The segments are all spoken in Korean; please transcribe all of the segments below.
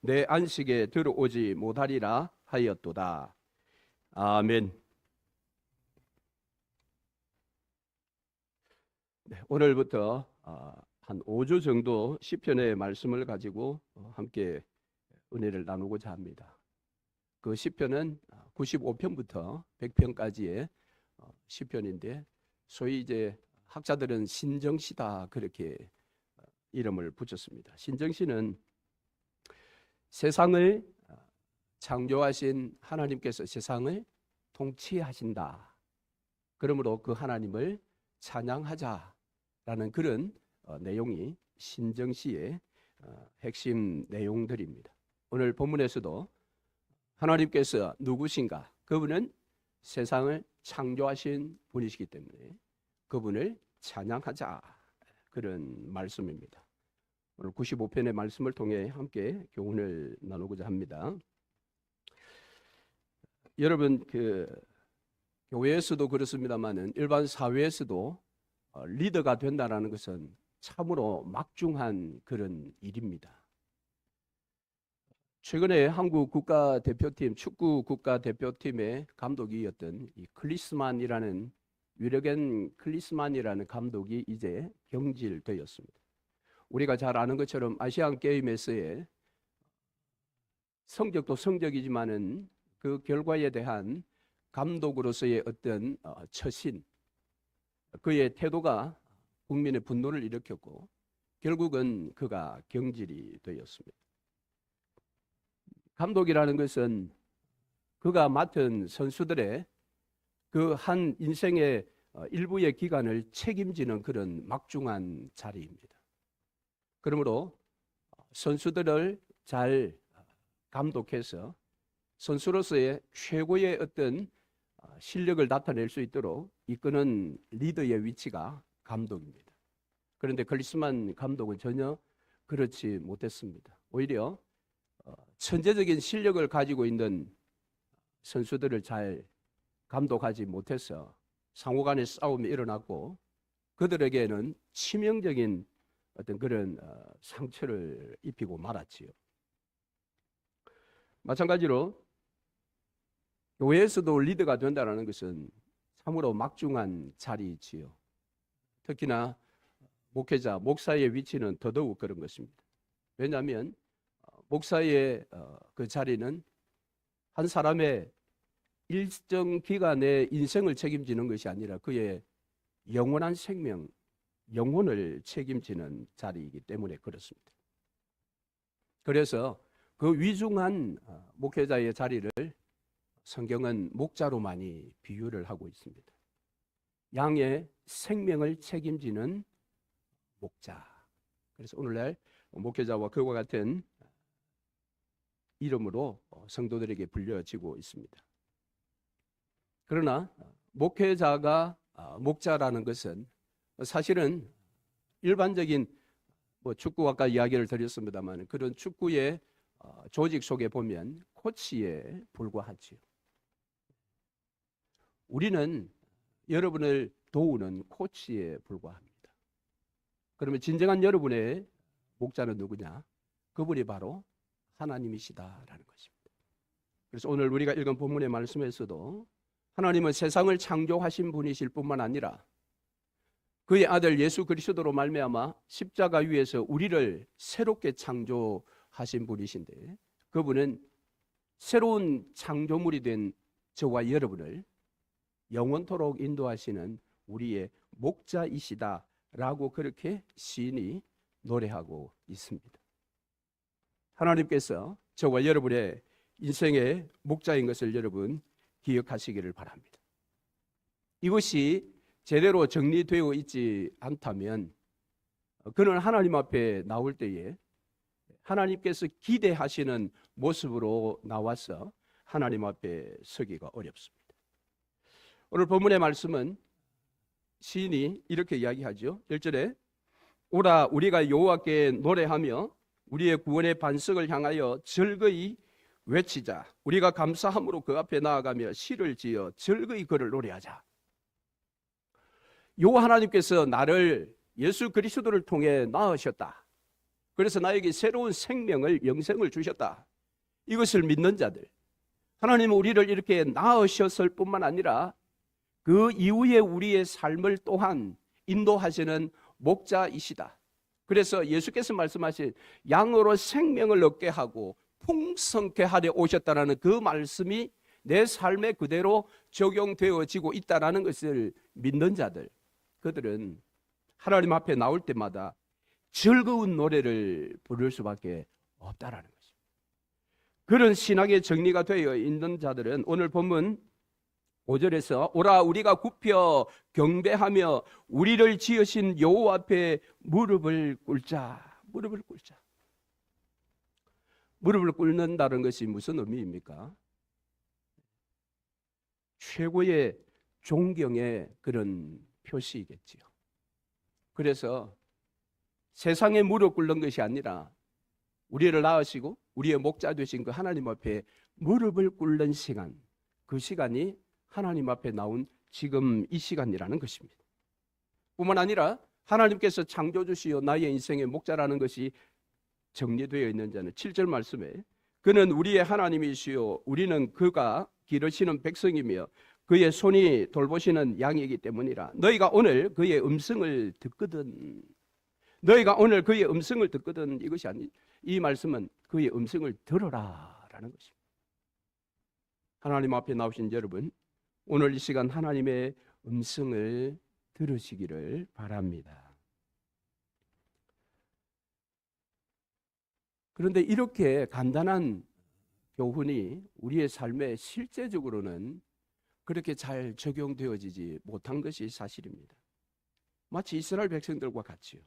내 안식에 들어오지 못하리라 하였도다. 아멘. 네, 오늘부터 한 5주 정도 시편의 말씀을 가지고 함께 은혜를 나누고자 합니다. 그 시편은 95편부터 100편까지의 시편인데 소위 이제 학자들은 신정시다 그렇게 이름을 붙였습니다. 신정시는 세상을 창조하신 하나님께서 세상을 통치하신다. 그러므로 그 하나님을 찬양하자라는 그런 내용이 신정시의 핵심 내용들입니다. 오늘 본문에서도 하나님께서 누구신가? 그분은 세상을 창조하신 분이시기 때문에 그분을 찬양하자, 그런 말씀입니다. 오늘 95편의 말씀을 통해 함께 교훈을 나누고자 합니다. 여러분, 교회에서도 그렇습니다만은 일반 사회에서도 리더가 된다는 것은 참으로 막중한 그런 일입니다. 최근에 한국 국가대표팀, 축구 국가대표팀의 감독이었던 이 클리스만이라는 유르겐 클리스만이라는 감독이 이제 경질되었습니다. 우리가 잘 아는 것처럼 아시안 게임에서의 성적도 성적이지만은 그 결과에 대한 감독으로서의 어떤 처신, 그의 태도가 국민의 분노를 일으켰고 결국은 그가 경질이 되었습니다. 감독이라는 것은 그가 맡은 선수들의 그 한 인생의 일부의 기간을 책임지는 그런 막중한 자리입니다. 그러므로 선수들을 잘 감독해서 선수로서의 최고의 어떤 실력을 나타낼 수 있도록 이끄는 리더의 위치가 감독입니다. 그런데 클리스만 감독은 전혀 그렇지 못했습니다. 오히려 천재적인 실력을 가지고 있는 선수들을 잘 감독하지 못해서 상호간의 싸움이 일어났고 그들에게는 치명적인 어떤 그런 상처를 입히고 말았지요. 마찬가지로 교회에서도 리더가 된다는 것은 참으로 막중한 자리이지요. 특히나 목회자, 목사의 위치는 더더욱 그런 것입니다. 왜냐하면 목사의 그 자리는 한 사람의 일정 기간의 인생을 책임지는 것이 아니라 그의 영원한 생명, 영혼을 책임지는 자리이기 때문에 그렇습니다. 그래서 그 위중한 목회자의 자리를 성경은 목자로 많이 비유를 하고 있습니다. 양의 생명을 책임지는 목자. 그래서 오늘날 목회자와 그와 같은 이름으로 성도들에게 불려지고 있습니다. 그러나 목회자가 목자라는 것은 사실은 일반적인 축구 아까 이야기를 드렸습니다만 그런 축구의 조직 속에 보면 코치에 불과하지요. 우리는 여러분을 도우는 코치에 불과합니다. 그러면 진정한 여러분의 목자는 누구냐? 그분이 바로 하나님이시다라는 것입니다. 그래서 오늘 우리가 읽은 본문의 말씀에서도 하나님은 세상을 창조하신 분이실 뿐만 아니라 그의 아들 예수 그리스도로 말미암아 십자가 위에서 우리를 새롭게 창조하신 분이신데 그분은 새로운 창조물이 된 저와 여러분을 영원토록 인도하시는 우리의 목자이시다라고 그렇게 시인이 노래하고 있습니다. 하나님께서 저와 여러분의 인생의 목자인 것을 여러분 기억하시기를 바랍니다. 이것이 제대로 정리되어 있지 않다면 그는 하나님 앞에 나올 때에 하나님께서 기대하시는 모습으로 나와서 하나님 앞에 서기가 어렵습니다. 오늘 본문의 말씀은 시인이 이렇게 이야기하죠. 1절에 오라 우리가 여호와께 노래하며 우리의 구원의 반석을 향하여 즐거이 외치자. 우리가 감사함으로 그 앞에 나아가며 시를 지어 즐거이 그를 노래하자. 요 하나님께서 나를 예수 그리스도를 통해 낳으셨다. 그래서 나에게 새로운 생명을, 영생을 주셨다. 이것을 믿는 자들, 하나님은 우리를 이렇게 낳으셨을 뿐만 아니라 그 이후에 우리의 삶을 또한 인도하시는 목자이시다. 그래서 예수께서 말씀하신 양으로 생명을 얻게 하고 풍성케 하려 오셨다는 그 말씀이 내 삶에 그대로 적용되어지고 있다는 것을 믿는 자들, 그들은 하나님 앞에 나올 때마다 즐거운 노래를 부를 수밖에 없다라는 것입니다. 그런 신학의 정리가 되어 있는 자들은 오늘 본문 5절에서 오라 우리가 굽혀 경배하며 우리를 지으신 여호와 앞에 무릎을 꿇자. 무릎을 꿇자. 무릎을 꿇는다는 것이 무슨 의미입니까? 최고의 존경의 그런 표시이겠지요. 그래서 세상에 무릎 꿇는 것이 아니라 우리를 낳으시고 우리의 목자 되신 그 하나님 앞에 무릎을 꿇는 시간, 그 시간이 하나님 앞에 나온 지금 이 시간이라는 것입니다. 뿐만 아니라 하나님께서 창조주시요 나의 인생의 목자라는 것이 정리되어 있는 자는 7절 말씀에 그는 우리의 하나님이시요 우리는 그가 기르시는 백성이며 그의 손이 돌보시는 양이기 때문이라. 너희가 오늘 그의 음성을 듣거든. 너희가 오늘 그의 음성을 듣거든. 이것이 아니, 이 말씀은 그의 음성을 들어라라는 것입니다. 하나님 앞에 나오신 여러분, 오늘 이 시간 하나님의 음성을 들으시기를 바랍니다. 그런데 이렇게 간단한 교훈이 우리의 삶에 실제적으로는 그렇게 잘 적용되어지지 못한 것이 사실입니다. 마치 이스라엘 백성들과 같이요.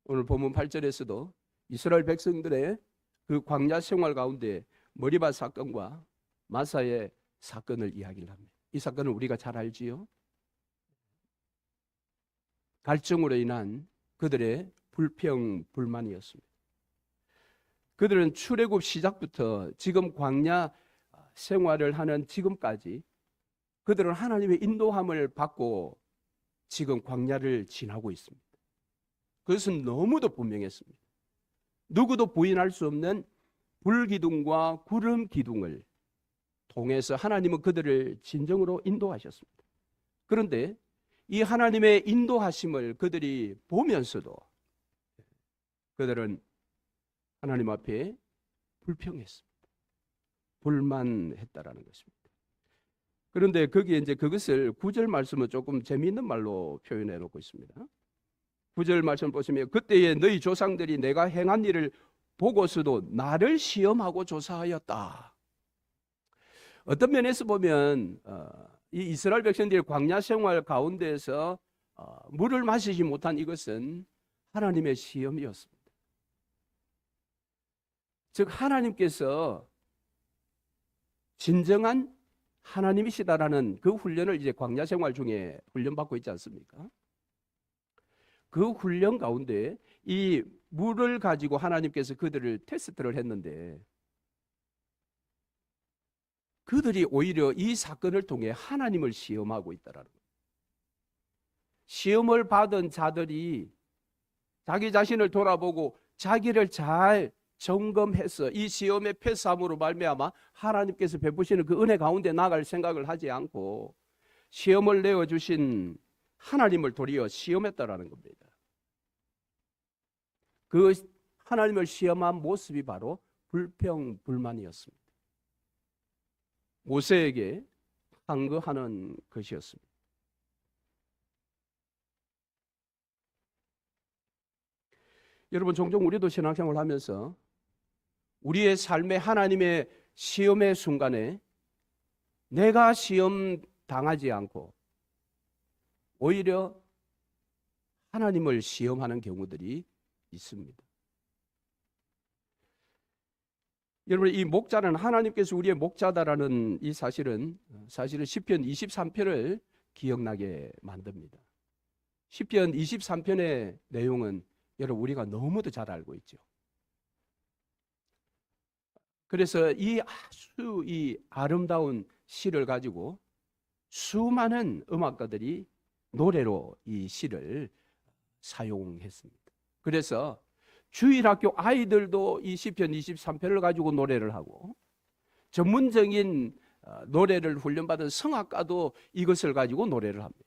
오늘 본문 8절에서도 이스라엘 백성들의 그 광야 생활 가운데 머리바 사건과 마사의 사건을 이야기를 합니다. 이 사건은 우리가 잘 알지요. 갈증으로 인한 그들의 불평, 불만이었습니다. 그들은 출애굽 시작부터 지금 광야 생활을 하는 지금까지 그들은 하나님의 인도함을 받고 지금 광야를 지나고 있습니다. 그것은 너무도 분명했습니다. 누구도 부인할 수 없는 불기둥과 구름 기둥을 통해서 하나님은 그들을 진정으로 인도하셨습니다. 그런데 이 하나님의 인도하심을 그들이 보면서도 그들은 하나님 앞에 불평했습니다. 불만했다라는 것입니다. 그런데 거기에 이제 그것을 9절 말씀은 조금 재미있는 말로 표현해 놓고 있습니다. 9절 말씀 보시면 그때에 너희 조상들이 내가 행한 일을 보고서도 나를 시험하고 조사하였다. 어떤 면에서 보면 이 이스라엘 백성들이 광야 생활 가운데에서 물을 마시지 못한 이것은 하나님의 시험이었습니다. 즉 하나님께서 진정한 하나님이시다라는 그 훈련을 이제 광야 생활 중에 훈련받고 있지 않습니까? 그 훈련 가운데 이 물을 가지고 하나님께서 그들을 테스트를 했는데 그들이 오히려 이 사건을 통해 하나님을 시험하고 있다라는 거예요. 시험을 받은 자들이 자기 자신을 돌아보고 자기를 잘 점검해서 이 시험의 패스함으로 말미암아 하나님께서 베푸시는 그 은혜 가운데 나갈 생각을 하지 않고 시험을 내어주신 하나님을 도리어 시험했다라는 겁니다. 그 하나님을 시험한 모습이 바로 불평, 불만이었습니다. 모세에게 항거하는 것이었습니다. 여러분, 종종 우리도 신앙생활을 하면서 우리의 삶에 하나님의 시험의 순간에 내가 시험 당하지 않고 오히려 하나님을 시험하는 경우들이 있습니다. 여러분, 이 목자는 하나님께서 우리의 목자다라는 이 사실은 시편 23편을 기억나게 만듭니다. 시편 23편의 내용은 여러분 우리가 너무도 잘 알고 있죠. 그래서 이 아주 이 아름다운 시를 가지고 수많은 음악가들이 노래로 이 시를 사용했습니다. 그래서 주일학교 아이들도 이 시편 23편을 가지고 노래를 하고, 전문적인 노래를 훈련받은 성악가도 이것을 가지고 노래를 합니다.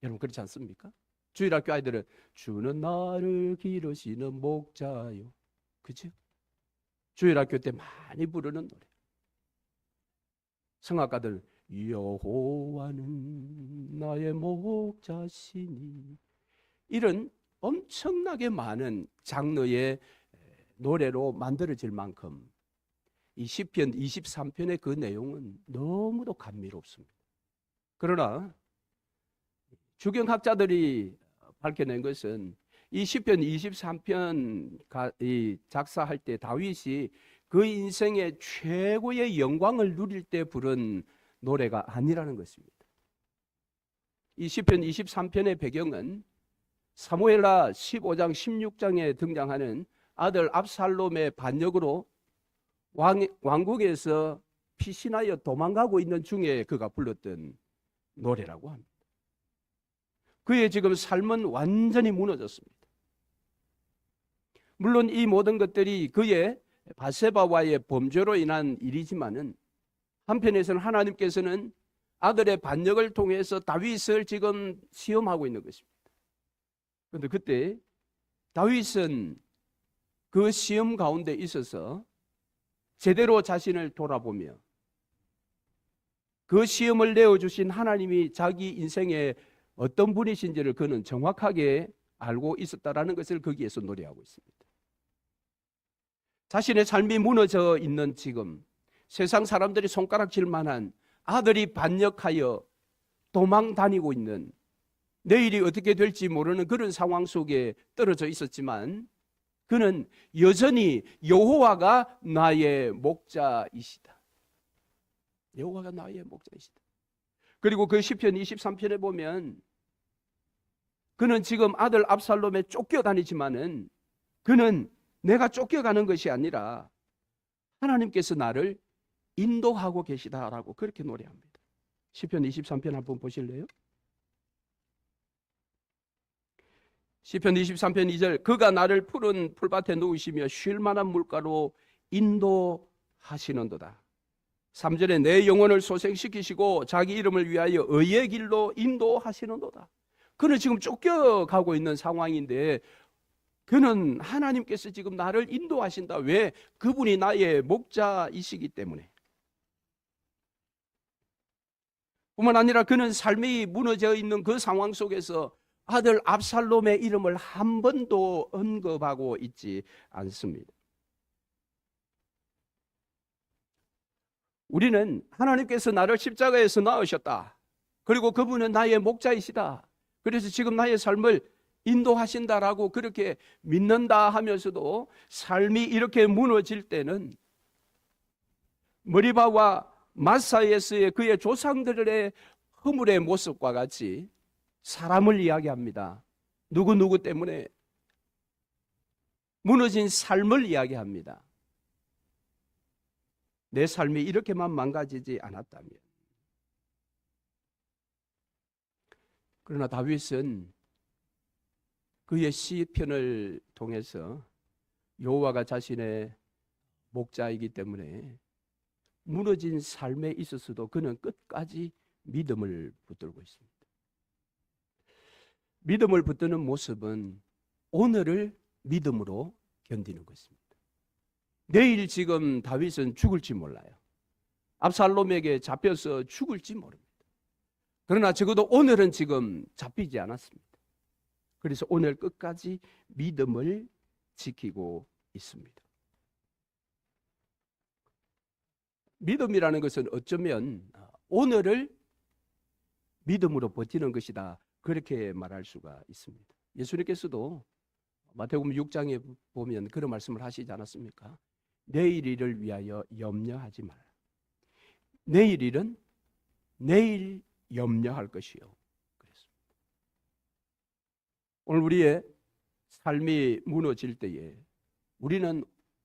여러분 그렇지 않습니까? 주일학교 아이들은 주는 나를 기르시는 목자요, 그죠? 주일학교 때 많이 부르는 노래. 성악가들 여호와는 나의 목자시니, 이런 엄청나게 많은 장르의 노래로 만들어질 만큼 이 시편 23편의 그 내용은 너무도 감미롭습니다. 그러나 주경학자들이 밝혀낸 것은 이 시편 23편 작사할 때 다윗이 그 인생의 최고의 영광을 누릴 때 부른 노래가 아니라는 것입니다. 이 시편 23편의 배경은 사무엘하 15장 16장에 등장하는 아들 압살롬의 반역으로 왕국에서 피신하여 도망가고 있는 중에 그가 불렀던 노래라고 합니다. 그의 지금 삶은 완전히 무너졌습니다. 물론 이 모든 것들이 그의 바세바와의 범죄로 인한 일이지만은, 한편에서는 하나님께서는 아들의 반역을 통해서 다윗을 지금 시험하고 있는 것입니다. 그런데 그때 다윗은 그 시험 가운데 있어서 제대로 자신을 돌아보며 그 시험을 내어주신 하나님이 자기 인생의 어떤 분이신지를 그는 정확하게 알고 있었다라는 것을 거기에서 노래하고 있습니다. 자신의 삶이 무너져 있는 지금, 세상 사람들이 손가락질 만한 아들이 반역하여 도망 다니고 있는, 내일이 어떻게 될지 모르는 그런 상황 속에 떨어져 있었지만, 그는 여전히 여호와가 나의 목자이시다. 여호와가 나의 목자이시다. 그리고 그 시편 23편에 보면 그는 지금 아들 압살롬에 쫓겨다니지만은, 그는 내가 쫓겨가는 것이 아니라 하나님께서 나를 인도하고 계시다라고 그렇게 노래합니다. 시편 23편 한번 보실래요? 시편 23편 2절, 그가 나를 푸른 풀밭에 누우시며 쉴 만한 물가로 인도하시는도다. 3절에 내 영혼을 소생시키시고 자기 이름을 위하여 의의 길로 인도하시는도다. 그는 지금 쫓겨가고 있는 상황인데, 그는 하나님께서 지금 나를 인도하신다. 왜? 그분이 나의 목자이시기 때문에. 뿐만 아니라 그는 삶이 무너져 있는 그 상황 속에서 아들 압살롬의 이름을 한 번도 언급하고 있지 않습니다. 우리는 하나님께서 나를 십자가에서 낳으셨다, 그리고 그분은 나의 목자이시다, 그래서 지금 나의 삶을 인도하신다라고 그렇게 믿는다 하면서도, 삶이 이렇게 무너질 때는 머리바와 마사에서의 그의 조상들의 허물의 모습과 같이 사람을 이야기합니다. 누구 때문에 무너진 삶을 이야기합니다. 내 삶이 이렇게만 망가지지 않았다면. 그러나 다윗은 그의 시편을 통해서 여호와가 자신의 목자이기 때문에 무너진 삶에 있어서도 그는 끝까지 믿음을 붙들고 있습니다. 믿음을 붙드는 모습은 오늘을 믿음으로 견디는 것입니다. 내일 지금 다윗은 죽을지 몰라요. 압살롬에게 잡혀서 죽을지 모릅니다. 그러나 적어도 오늘은 지금 잡히지 않았습니다. 그래서 오늘 끝까지 믿음을 지키고 있습니다. 믿음이라는 것은 어쩌면 오늘을 믿음으로 버티는 것이다, 그렇게 말할 수가 있습니다. 예수님께서도 마태복음 6장에 보면 그런 말씀을 하시지 않았습니까? 내일 일을 위하여 염려하지 마라. 내일 일은 내일 염려할 것이요. 그랬습니다. 오늘 우리의 삶이 무너질 때에 우리는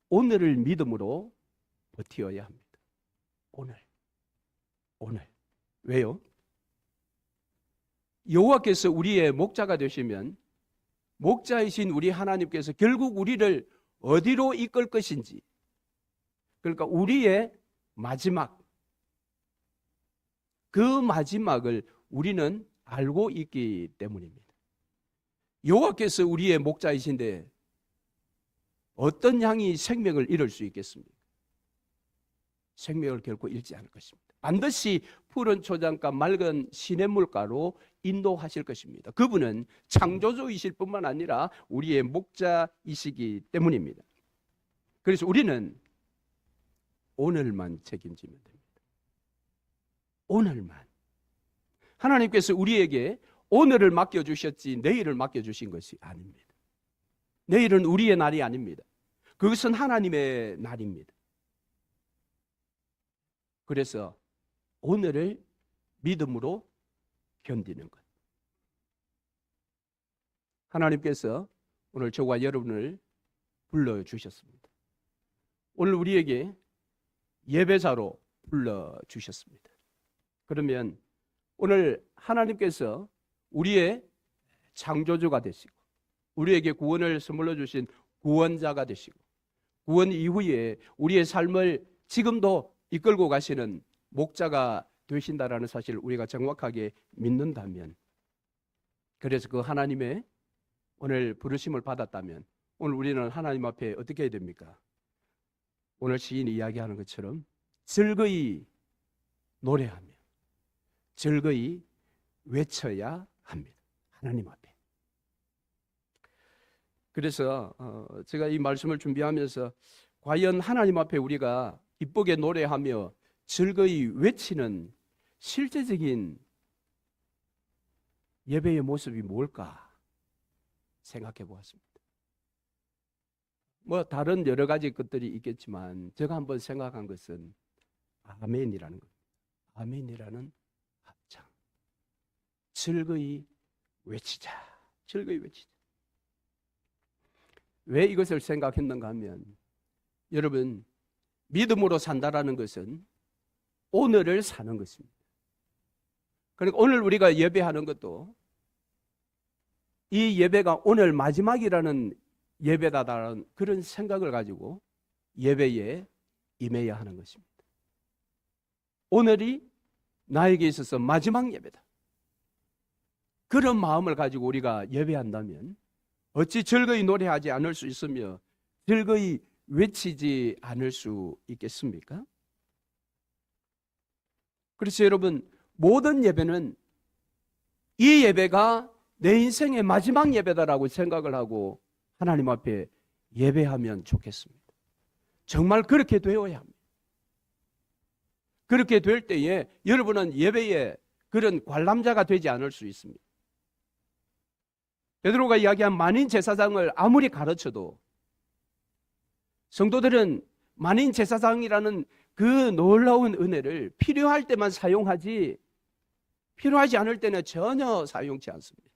오늘을 믿음으로 버티어야 합니다. 오늘. 왜요? 여호와께서 우리의 목자가 되시면 목자이신 우리 하나님께서 결국 우리를 어디로 이끌 것인지, 그러니까 우리의 마지막, 그 마지막을 우리는 알고 있기 때문입니다. 여호와께서 우리의 목자이신데 어떤 양이 생명을 잃을 수 있겠습니까? 생명을 결코 잃지 않을 것입니다. 반드시 푸른 초장가 맑은 시냇물가로 인도하실 것입니다. 그분은 창조주이실 뿐만 아니라 우리의 목자이시기 때문입니다. 그래서 우리는 오늘만 책임지면 됩니다. 오늘만. 하나님께서 우리에게 오늘을 맡겨주셨지 내일을 맡겨주신 것이 아닙니다. 내일은 우리의 날이 아닙니다. 그것은 하나님의 날입니다. 그래서 오늘을 믿음으로 견디는 것. 하나님께서 오늘 저와 여러분을 불러주셨습니다. 오늘 우리에게 예배자로 불러주셨습니다. 그러면 오늘 하나님께서 우리의 창조주가 되시고 우리에게 구원을 선물로 주신 구원자가 되시고 구원 이후에 우리의 삶을 지금도 이끌고 가시는 목자가 되신다라는 사실을 우리가 정확하게 믿는다면, 그래서 그 하나님의 오늘 부르심을 받았다면 오늘 우리는 하나님 앞에 어떻게 해야 됩니까? 오늘 시인이 이야기하는 것처럼 즐거이 노래하며 즐거이 외쳐야 합니다. 하나님 앞에. 그래서 제가 이 말씀을 준비하면서 과연 하나님 앞에 우리가 기쁘게 노래하며 즐거이 외치는 실제적인 예배의 모습이 뭘까 생각해 보았습니다. 뭐 다른 여러 가지 것들이 있겠지만 제가 한번 생각한 것은 아멘이라는 겁니다. 아멘이라는 합창. 즐거이 외치자. 즐거이 외치자. 왜 이것을 생각했는가 하면 여러분, 믿음으로 산다라는 것은 오늘을 사는 것입니다. 그러니까 오늘 우리가 예배하는 것도 이 예배가 오늘 마지막이라는 예배다라는 그런 생각을 가지고 예배에 임해야 하는 것입니다. 오늘이 나에게 있어서 마지막 예배다. 그런 마음을 가지고 우리가 예배한다면 어찌 즐거이 노래하지 않을 수 있으며 즐거이 외치지 않을 수 있겠습니까? 그래서 여러분, 모든 예배는 이 예배가 내 인생의 마지막 예배다라고 생각을 하고 하나님 앞에 예배하면 좋겠습니다. 정말 그렇게 되어야 합니다. 그렇게 될 때에 여러분은 예배의 그런 관람자가 되지 않을 수 있습니다. 베드로가 이야기한 만인 제사장을 아무리 가르쳐도 성도들은 만인 제사장이라는 그 놀라운 은혜를 필요할 때만 사용하지 필요하지 않을 때는 전혀 사용치 않습니다.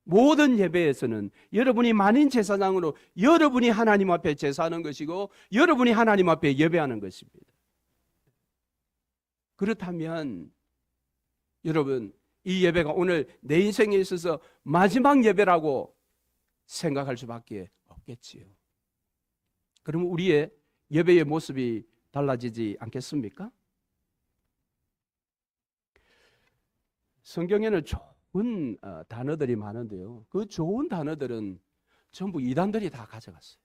모든 예배에서는 여러분이 만인 제사장으로 여러분이 하나님 앞에 제사하는 것이고 여러분이 하나님 앞에 예배하는 것입니다. 그렇다면 여러분, 이 예배가 오늘 내 인생에 있어서 마지막 예배라고 생각할 수밖에 없겠지요. 그러면 우리의 예배의 모습이 달라지지 않겠습니까? 성경에는 좋은 단어들이 많은데요. 그 좋은 단어들은 전부 이단들이 다 가져갔어요.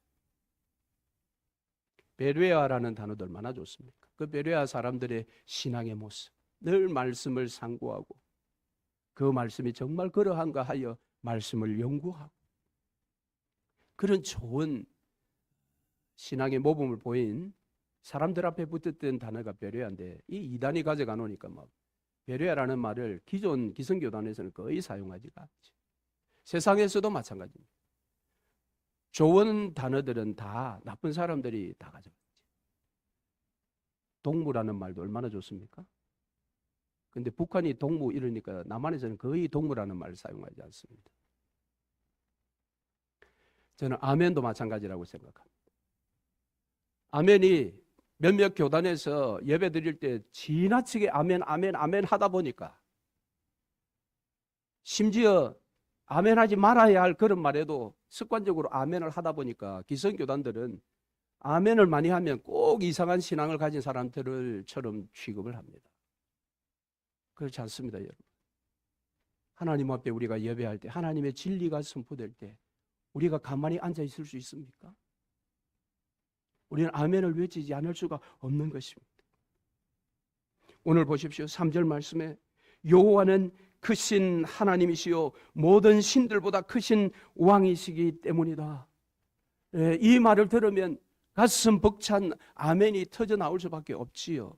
베레아라는 단어도 얼마나 좋습니까? 그 베레아 사람들의 신앙의 모습, 늘 말씀을 상고하고 그 말씀이 정말 그러한가 하여 말씀을 연구하고 그런 좋은 신앙의 모범을 보인 사람들 앞에 붙었던 단어가 베레아인데 이 이단이 가져가 놓으니까 막 베레아라는 말을 기존 기성교단에서는 거의 사용하지가 않죠. 세상에서도 마찬가지입니다. 좋은 단어들은 다 나쁜 사람들이 다 가져갔지. 동무라는 말도 얼마나 좋습니까? 근데 북한이 동무 이러니까 남한에서는 거의 동무라는 말을 사용하지 않습니다. 저는 아멘도 마찬가지라고 생각합니다. 아멘이 몇몇 교단에서 예배 드릴 때 지나치게 아멘 아멘 아멘 하다 보니까 심지어 아멘하지 말아야 할 그런 말에도 습관적으로 아멘을 하다 보니까 기성교단들은 아멘을 많이 하면 꼭 이상한 신앙을 가진 사람들처럼 취급을 합니다. 그렇지 않습니다, 여러분. 하나님 앞에 우리가 예배할 때, 하나님의 진리가 선포될 때 우리가 가만히 앉아 있을 수 있습니까? 우리는 아멘을 외치지 않을 수가 없는 것입니다. 오늘 보십시오. 3절 말씀에 여호와는 크신 하나님이시요 모든 신들보다 크신 왕이시기 때문이다. 이 말을 들으면 가슴 벅찬 아멘이 터져 나올 수밖에 없지요.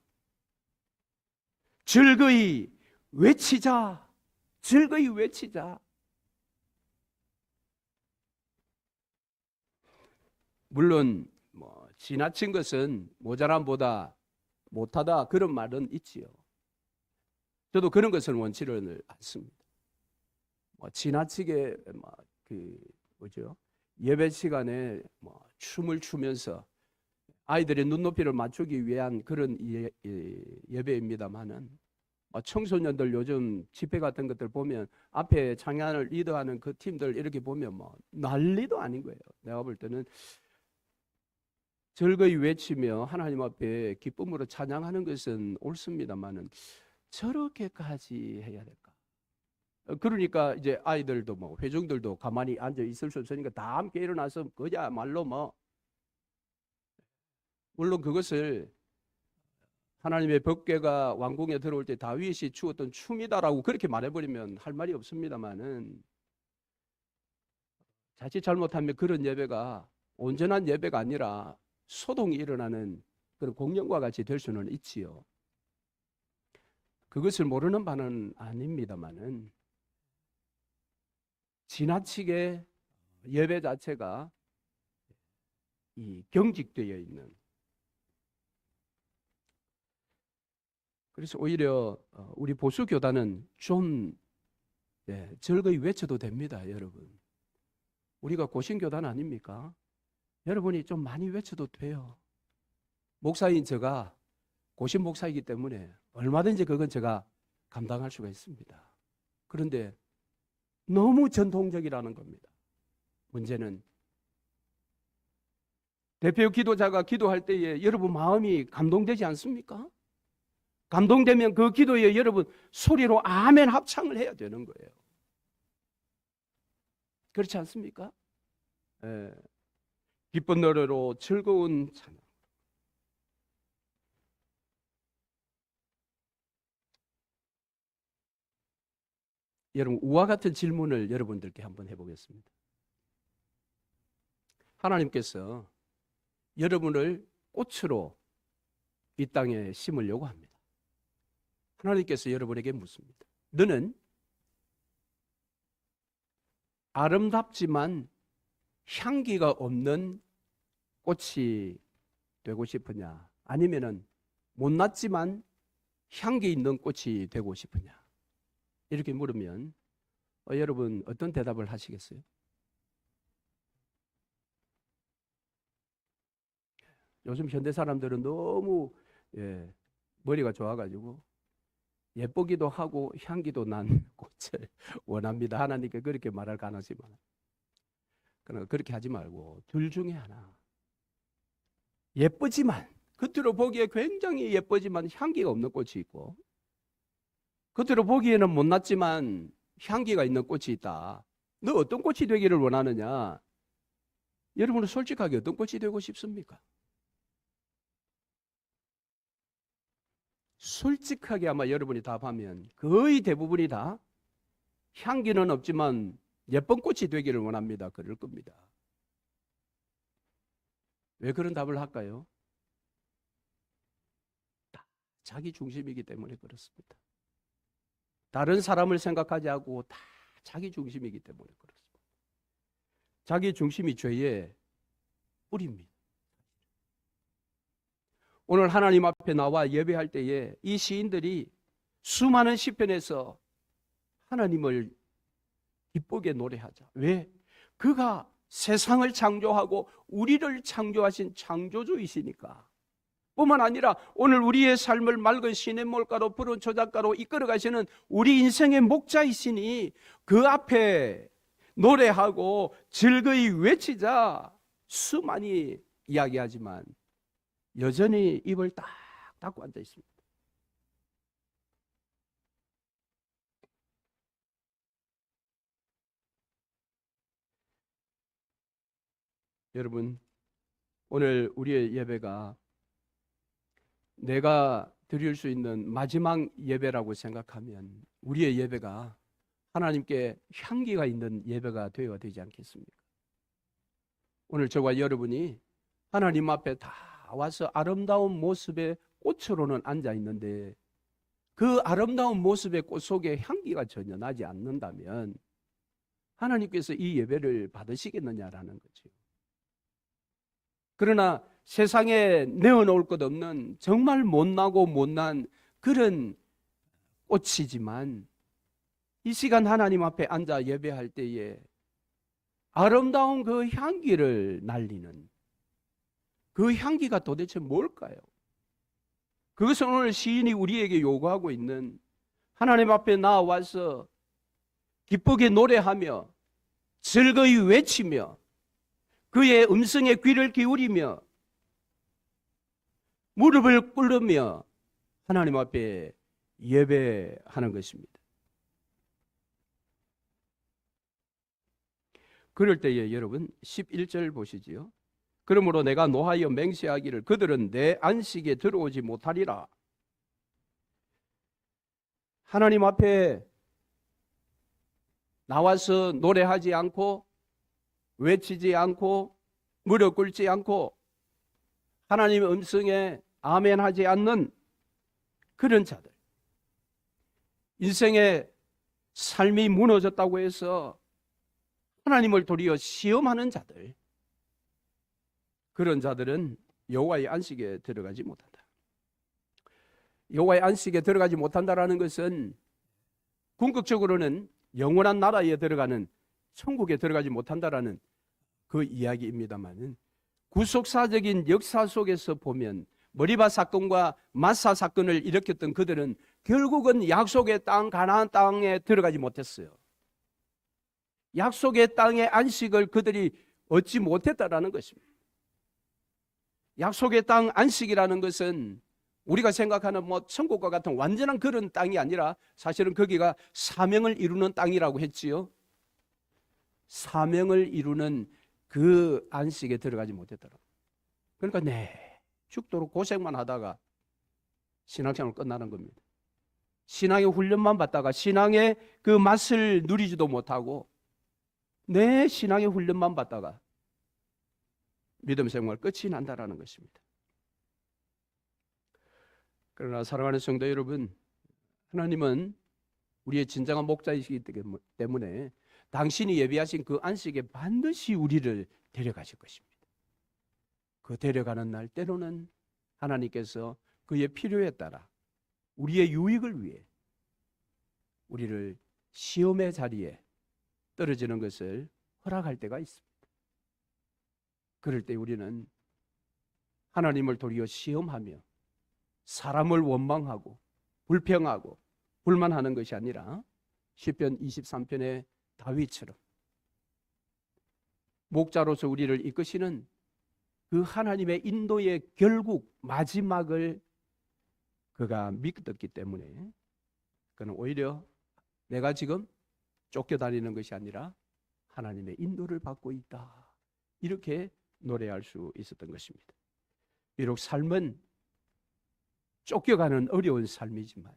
즐거이 외치자. 즐거이 외치자. 물론 지나친 것은 모자람보다 못하다 그런 말은 있지요. 저도 그런 것을 원치를 않습니다. 지나치게 예배 시간에 춤을 추면서 아이들의 눈높이를 맞추기 위한 그런 예배입니다만은 청소년들 요즘 집회 같은 것들 보면 앞에 찬양을 리더하는 그 팀들 이렇게 보면 난리도 아닌 거예요. 내가 볼 때는 즐거이 외치며 하나님 앞에 기쁨으로 찬양하는 것은 옳습니다만은 저렇게까지 해야 될까? 그러니까 이제 아이들도 회중들도 가만히 앉아 있을 수 없으니까 다 함께 일어나서 그야말로 물론 그것을 하나님의 법궤가 왕궁에 들어올 때 다윗이 추었던 춤이다라고 그렇게 말해버리면 할 말이 없습니다만은 자칫 잘못하면 그런 예배가 온전한 예배가 아니라 소동이 일어나는 그런 공연과 같이 될 수는 있지요. 그것을 모르는 바는 아닙니다만은 지나치게 예배 자체가 이 경직되어 있는, 그래서 오히려 우리 보수 교단은 좀 즐거이 외쳐도 됩니다, 여러분. 우리가 고신 교단 아닙니까? 여러분이 좀 많이 외쳐도 돼요. 목사인 제가 고신 목사이기 때문에 얼마든지 그건 제가 감당할 수가 있습니다. 그런데 너무 전통적이라는 겁니다. 문제는 대표 기도자가 기도할 때에 여러분 마음이 감동되지 않습니까? 감동되면 그 기도에 여러분 소리로 아멘 합창을 해야 되는 거예요. 그렇지 않습니까? 기쁜 노래로 즐거운 찬양. 여러분 우와 같은 질문을 여러분들께 한번 해보겠습니다. 하나님께서 여러분을 꽃으로 이 땅에 심으려고 합니다. 하나님께서 여러분에게 묻습니다. 너는 아름답지만 향기가 없는 꽃이 되고 싶으냐? 아니면은 못났지만 향기 있는 꽃이 되고 싶으냐? 이렇게 물으면 여러분 어떤 대답을 하시겠어요? 요즘 현대 사람들은 너무 머리가 좋아가지고 예쁘기도 하고 향기도 난 꽃을 원합니다. 하나님께 그렇게 말할 가능성이 많아요. 그러나 그렇게 하지 말고 둘 중에 하나. 예쁘지만 겉으로 보기에 굉장히 예쁘지만 향기가 없는 꽃이 있고, 겉으로 보기에는 못났지만 향기가 있는 꽃이 있다. 너 어떤 꽃이 되기를 원하느냐? 여러분은 솔직하게 어떤 꽃이 되고 싶습니까? 솔직하게 아마 여러분이 답하면 거의 대부분이 다 향기는 없지만 예쁜 꽃이 되기를 원합니다. 그럴 겁니다. 왜 그런 답을 할까요? 자기 중심이기 때문에 그렇습니다. 다른 사람을 생각하지 않고 다 자기 중심이기 때문에 그렇습니다. 자기 중심이 죄의 뿌리입니다. 오늘 하나님 앞에 나와 예배할 때에 이 시인들이 수많은 시편에서 하나님을 기쁘게 노래하자. 왜? 그가 세상을 창조하고 우리를 창조하신 창조주이시니까. 뿐만 아니라 오늘 우리의 삶을 맑은 시냇물가로 푸른 초작가로 이끌어 가시는 우리 인생의 목자이시니 그 앞에 노래하고 즐거이 외치자 수많이 이야기하지만 여전히 입을 딱 닫고 앉아 있습니다. 여러분, 오늘 우리의 예배가 내가 드릴 수 있는 마지막 예배라고 생각하면 우리의 예배가 하나님께 향기가 있는 예배가 되어야 되지 않겠습니까? 오늘 저와 여러분이 하나님 앞에 다 와서 아름다운 모습의 꽃으로는 앉아 있는데 그 아름다운 모습의 꽃 속에 향기가 전혀 나지 않는다면 하나님께서 이 예배를 받으시겠느냐라는 거죠. 그러나 세상에 내어놓을 것 없는 정말 못나고 못난 그런 꽃이지만 이 시간 하나님 앞에 앉아 예배할 때에 아름다운 그 향기를 날리는 그 향기가 도대체 뭘까요? 그것은 오늘 시인이 우리에게 요구하고 있는 하나님 앞에 나와서 기쁘게 노래하며 즐거이 외치며 그의 음성에 귀를 기울이며 무릎을 꿇으며 하나님 앞에 예배하는 것입니다. 그럴 때에 여러분 11절 보시지요. 그러므로 내가 노하여 맹세하기를 그들은 내 안식에 들어오지 못하리라. 하나님 앞에 나와서 노래하지 않고 외치지 않고 무릎 꿇지 않고 하나님의 음성에 아멘하지 않는 그런 자들, 인생의 삶이 무너졌다고 해서 하나님을 도리어 시험하는 자들, 그런 자들은 여호와의 안식에 들어가지 못한다. 여호와의 안식에 들어가지 못한다라는 것은 궁극적으로는 영원한 나라에 들어가는 천국에 들어가지 못한다라는 그 이야기입니다만 구속사적인 역사 속에서 보면 머리바 사건과 마사 사건을 일으켰던 그들은 결국은 약속의 땅 가나안 땅에 들어가지 못했어요. 약속의 땅의 안식을 그들이 얻지 못했다라는 것입니다. 약속의 땅 안식이라는 것은 우리가 생각하는 천국과 같은 완전한 그런 땅이 아니라 사실은 거기가 사명을 이루는 땅이라고 했지요. 사명을 이루는 그 안식에 들어가지 못했더라. 그러니까 죽도록 고생만 하다가 신앙생활 끝나는 겁니다. 신앙의 훈련만 받다가 신앙의 그 맛을 누리지도 못하고 내 신앙의 훈련만 받다가 믿음 생활 끝이 난다라는 것입니다. 그러나 사랑하는 성도 여러분, 하나님은 우리의 진정한 목자이시기 때문에 당신이 예비하신 그 안식에 반드시 우리를 데려가실 것입니다. 그 데려가는 날 때로는 하나님께서 그의 필요에 따라 우리의 유익을 위해 우리를 시험의 자리에 떨어지는 것을 허락할 때가 있습니다. 그럴 때 우리는 하나님을 도리어 시험하며 사람을 원망하고 불평하고 불만하는 것이 아니라 시편 23편의 다윗처럼 목자로서 우리를 이끄시는 그 하나님의 인도의 결국 마지막을 그가 믿었기 때문에 그는 오히려 내가 지금 쫓겨다니는 것이 아니라 하나님의 인도를 받고 있다, 이렇게 노래할 수 있었던 것입니다. 비록 삶은 쫓겨가는 어려운 삶이지만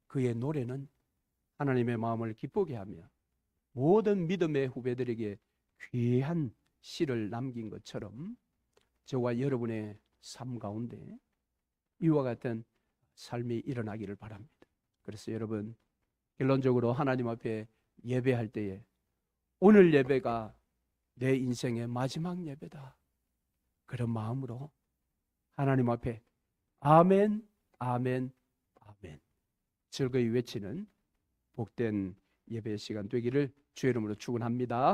그의 노래는 하나님의 마음을 기쁘게 하며 모든 믿음의 후배들에게 귀한 시를 남긴 것처럼 저와 여러분의 삶 가운데 이와 같은 삶이 일어나기를 바랍니다. 그래서 여러분, 결론적으로 하나님 앞에 예배할 때에 오늘 예배가 내 인생의 마지막 예배다, 그런 마음으로 하나님 앞에 아멘, 아멘, 아멘 즐거이 외치는 복된 예배 시간 되기를 주의 이름으로 축원합니다.